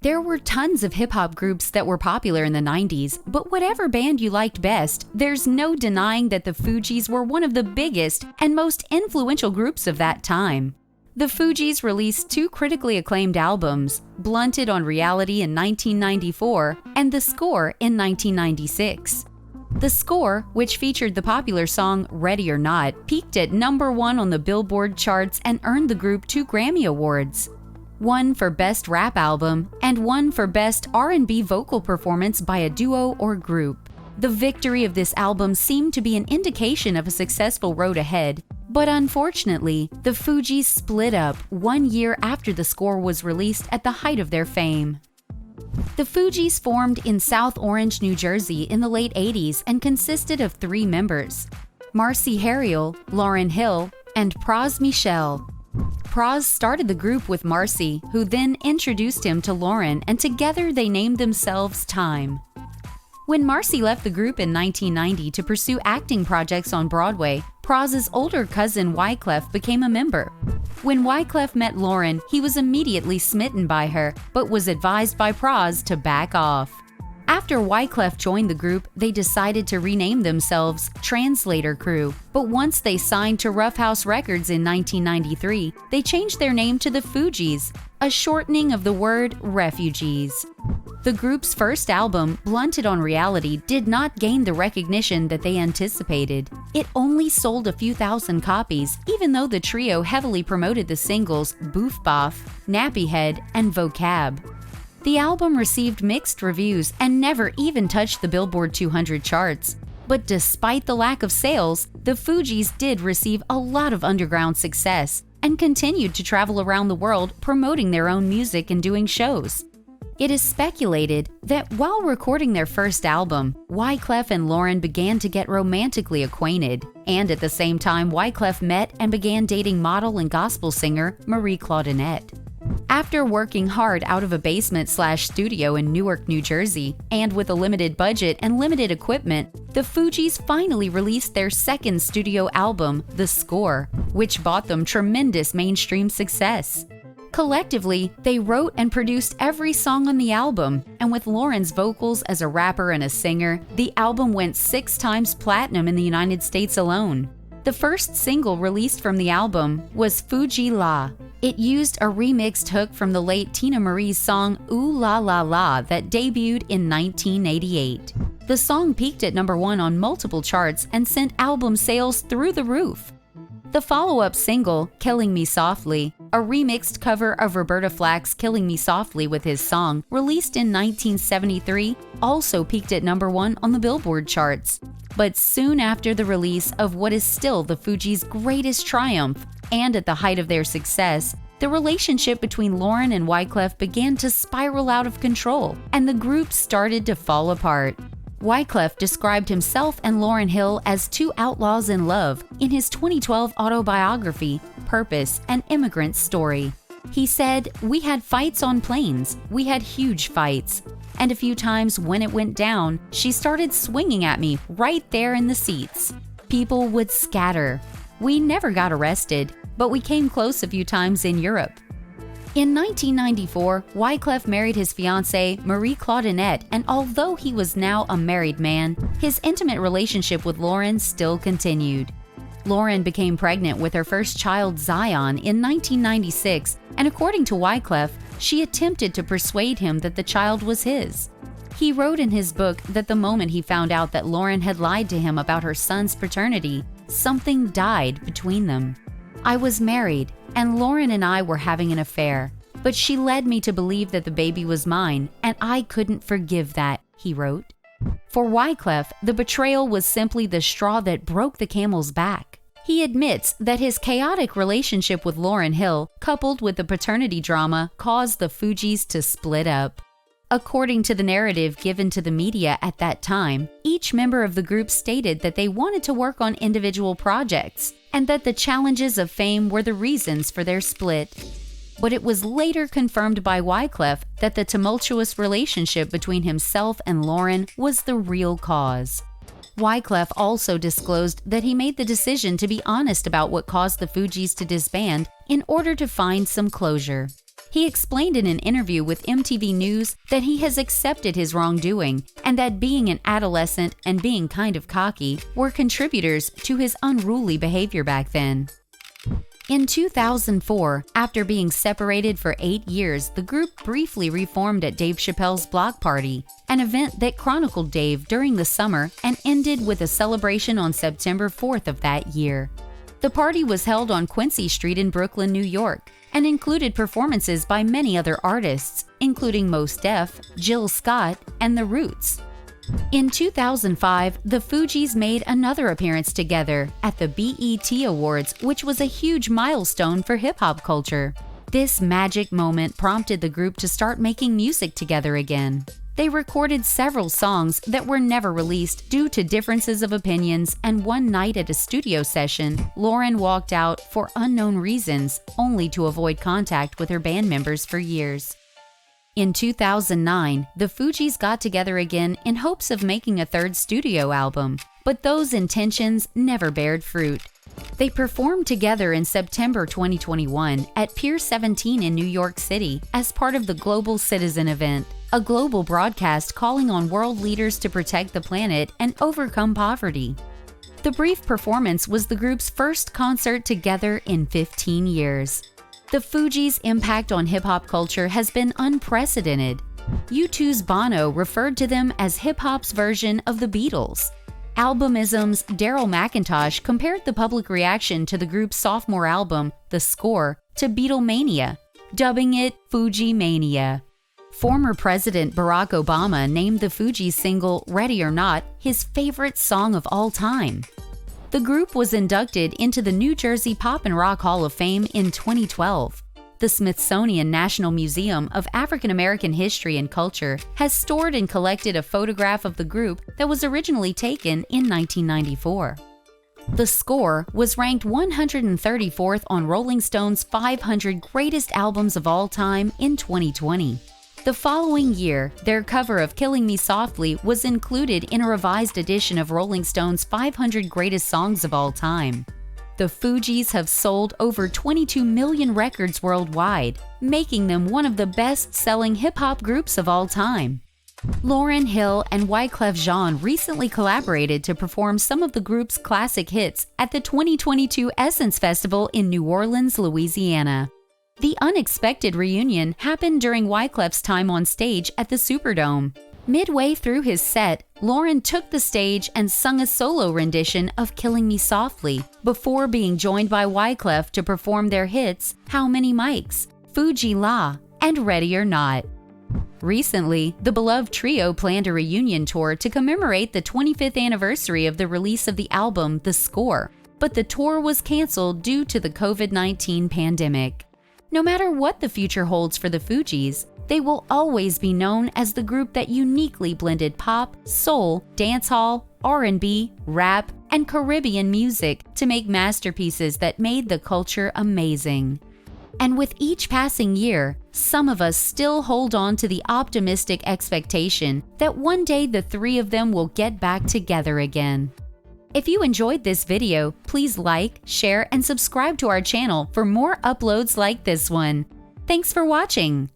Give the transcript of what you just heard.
There were tons of hip-hop groups that were popular in the 90s, but whatever band you liked best, there's no denying that the Fugees were one of the biggest and most influential groups of that time. The Fugees released two critically acclaimed albums, Blunted on Reality in 1994 and The Score in 1996. The Score, which featured the popular song Ready or Not, peaked at #1 on the Billboard charts and earned the group 2 Grammy Awards. One for Best Rap Album and one for Best R&B Vocal Performance by a Duo or Group. The victory of this album seemed to be an indication of a successful road ahead, but unfortunately, the Fugees split up 1 year after The Score was released at the height of their fame. The Fugees formed in South Orange, New Jersey in the late 80s and consisted of 3 members: Marcy Harriel, Lauryn Hill, and Pras Michel. Pras started the group with Marcy, who then introduced him to Lauryn, and together they named themselves Time. When Marcy left the group in 1990 to pursue acting projects on Broadway, Pras's older cousin Wyclef became a member. When Wyclef met Lauryn, he was immediately smitten by her, but was advised by Pras to back off. After Wyclef joined the group, they decided to rename themselves Translator Crew, but once they signed to Rough House Records in 1993, they changed their name to the Fugees, a shortening of the word refugees. The group's first album, Blunted on Reality, did not gain the recognition that they anticipated. It only sold a few thousand copies, even though the trio heavily promoted the singles Boof Boff, Nappy Head, and Vocab. The album received mixed reviews and never even touched the Billboard 200 charts. But despite the lack of sales, the Fugees did receive a lot of underground success and continued to travel around the world promoting their own music and doing shows. It is speculated that while recording their first album, Wyclef and Lauryn began to get romantically acquainted, and at the same time Wyclef met and began dating model and gospel singer Marie Claudinette. After working hard out of a basement/studio in Newark, New Jersey, and with a limited budget and limited equipment, the Fugees finally released their second studio album, The Score, which brought them tremendous mainstream success. Collectively, they wrote and produced every song on the album, and with Lauryn's vocals as a rapper and a singer, the album went 6 times platinum in the United States alone. The first single released from the album was Fuji La. It used a remixed hook from the late Tina Marie's song Ooh La La La that debuted in 1988. The song peaked at #1 on multiple charts and sent album sales through the roof. The follow-up single, Killing Me Softly, a remixed cover of Roberta Flack's Killing Me Softly with his song, released in 1973, also peaked at #1 on the Billboard charts. But soon after the release of what is still the Fugees' greatest triumph, and at the height of their success, the relationship between Lauryn and Wyclef began to spiral out of control, and the group started to fall apart. Wyclef described himself and Lauryn Hill as 2 outlaws in love in his 2012 autobiography, Purpose: An Immigrant's Story. He said, "We had fights on planes, we had huge fights, and a few times when it went down, she started swinging at me right there in the seats. People would scatter. We never got arrested, but we came close a few times in Europe." In 1994, Wyclef married his fiancée, Marie Claudinette, and although he was now a married man, his intimate relationship with Lauryn still continued. Lauryn became pregnant with her first child, Zion, in 1996, and according to Wyclef, she attempted to persuade him that the child was his. He wrote in his book that the moment he found out that Lauryn had lied to him about her son's paternity, something died between them. "I was married, and Lauryn and I were having an affair, but she led me to believe that the baby was mine, and I couldn't forgive that," he wrote. For Wyclef, the betrayal was simply the straw that broke the camel's back. He admits that his chaotic relationship with Lauryn Hill, coupled with the paternity drama, caused the Fugees to split up. According to the narrative given to the media at that time, each member of the group stated that they wanted to work on individual projects, and that the challenges of fame were the reasons for their split. But it was later confirmed by Wyclef that the tumultuous relationship between himself and Lauryn was the real cause. Wyclef also disclosed that he made the decision to be honest about what caused the Fugees to disband in order to find some closure. He explained in an interview with MTV News that he has accepted his wrongdoing and that being an adolescent and being kind of cocky were contributors to his unruly behavior back then. In 2004, after being separated for 8 years, the group briefly reformed at Dave Chappelle's Block Party, an event that chronicled Dave during the summer and ended with a celebration on September 4th of that year. The party was held on Quincy Street in Brooklyn, New York, and included performances by many other artists, including Mos Def, Jill Scott, and The Roots. In 2005, the Fugees made another appearance together at the BET Awards, which was a huge milestone for hip-hop culture. This magic moment prompted the group to start making music together again. They recorded several songs that were never released due to differences of opinions, and one night at a studio session, Lauren walked out for unknown reasons, only to avoid contact with her band members for years. In 2009, the Fugees got together again in hopes of making a third studio album, but those intentions never bared fruit. They performed together in September 2021 at Pier 17 in New York City as part of the Global Citizen event, a global broadcast calling on world leaders to protect the planet and overcome poverty. The brief performance was the group's first concert together in 15 years. The Fugees' impact on hip-hop culture has been unprecedented. U2's Bono referred to them as hip-hop's version of the Beatles. Albumism's Daryl McIntosh compared the public reaction to the group's sophomore album, The Score, to Beatlemania, dubbing it Fugees Mania. Former President Barack Obama named the Fugees' single Ready or Not his favorite song of all time. The group was inducted into the New Jersey Pop and Rock Hall of Fame in 2012. The Smithsonian National Museum of African American History and Culture has stored and collected a photograph of the group that was originally taken in 1994. The Score was ranked 134th on Rolling Stone's 500 Greatest Albums of All Time in 2020. The following year, their cover of Killing Me Softly was included in a revised edition of Rolling Stone's 500 Greatest Songs of All Time. The Fugees have sold over 22 million records worldwide, making them one of the best-selling hip-hop groups of all time. Lauryn Hill and Wyclef Jean recently collaborated to perform some of the group's classic hits at the 2022 Essence Festival in New Orleans, Louisiana. The unexpected reunion happened during Wyclef's time on stage at the Superdome. Midway through his set, Lauren took the stage and sung a solo rendition of Killing Me Softly before being joined by Wyclef to perform their hits How Many Mics, Fuji La, and Ready or Not. Recently, the beloved trio planned a reunion tour to commemorate the 25th anniversary of the release of the album The Score, but the tour was canceled due to the COVID-19 pandemic. No matter what the future holds for the Fugees, they will always be known as the group that uniquely blended pop, soul, dancehall, R&B, rap, and Caribbean music to make masterpieces that made the culture amazing. And with each passing year, some of us still hold on to the optimistic expectation that one day the three of them will get back together again. If you enjoyed this video, please like, share, and subscribe to our channel for more uploads like this one. Thanks for watching!